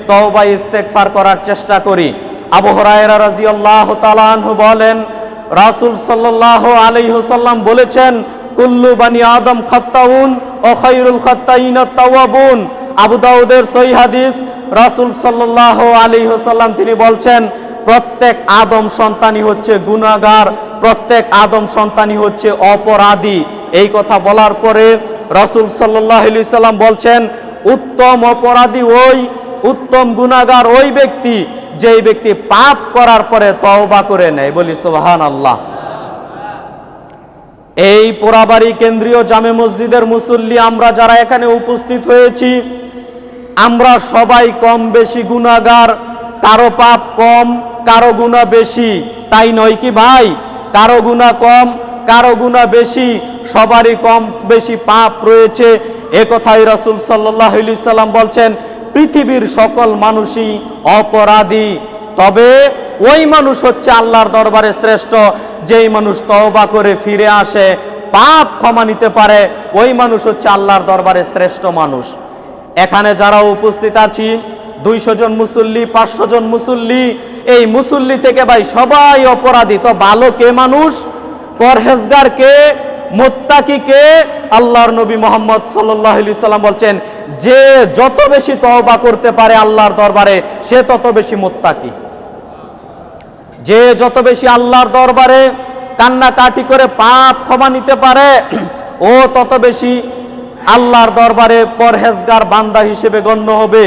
তওবা ইস্তেগফার করার চেষ্টা করি। আবু হুরায়রা রাদিয়াল্লাহু তাআলা আনহু বলেন, রাসূল সাল্লাল্লাহু আলাইহি ওয়াসাল্লাম বলেছেন, কুল্লু বানি আদম খাত্তাউন ও খায়রুল খাত্তাইনা তাওয়াবুন। আবু দাউদের সহিহ হাদিস। রাসূল সাল্লাল্লাহু আলাইহি ওয়াসাল্লাম তিনি বলছেন, প্রত্যেক আদম সন্তানই হচ্ছে গুনাহগার, প্রত্যেক আদম সন্তানই হচ্ছে অপরাধী। এই কথা বলার পরে রাসূল সাল্লাল্লাহু আলাইহি ওয়াসাল্লাম বলছেন, উত্তম অপরাধী ওই, উত্তম গুনাহগার ওই ব্যক্তি যেই ব্যক্তি পাপ করার পরে তওবা করে নেয়। বলি সুবহানাল্লাহ। এই পোড়াবাড়ি কেন্দ্রীয় জামে মসজিদের মুসল্লি আমরা যারা এখানে উপস্থিত হয়েছি, আমরা সবাই কম বেশি গুনাহগার। কারো পাপ কম, কারো গুনাহ বেশি, তাই নয় কি ভাই? কারো গুনাহ কম, কারো গুনাহ বেশি, সবারই কম বেশি পাপ রয়েছে। এ কথাই রাসূল সাল্লাল্লাহু আলাইহি সাল্লাম বলছেন, পৃথিবীর সকল মানুষই অপরাধী, তবে ওই মানুষ হচ্ছে আল্লাহর দরবারে শ্রেষ্ঠ যেই মানুষ তওবা করে ফিরে আসে, পাপ ক্ষমা নিতে পারে, ওই মানুষ হচ্ছে আল্লাহর দরবারে শ্রেষ্ঠ মানুষ। এখানে যারা উপস্থিত আছি 200 জন মুসল্লি, 500 জন মুসল্লি, এই মুসল্লি থেকে ভাই সবাই অপরাধী। তো ভালো কে মানুষ? পরহেজগার কে? মুত্তাকি কে? আল্লাহর নবী মুহাম্মদ সাল্লাল্লাহু আলাইহি সাল্লাম বলছেন, যে যত বেশি তওবা করতে পারে আল্লাহর দরবারে সে তত বেশি মুত্তাকি। যে যত বেশি আল্লাহর দরবারে কান্নাকাটি করে পাপ ক্ষমা নিতে পারে ও তত বেশি আল্লাহর দরবারে পরহেজগার বান্দা হিসেবে গণ্য হবে।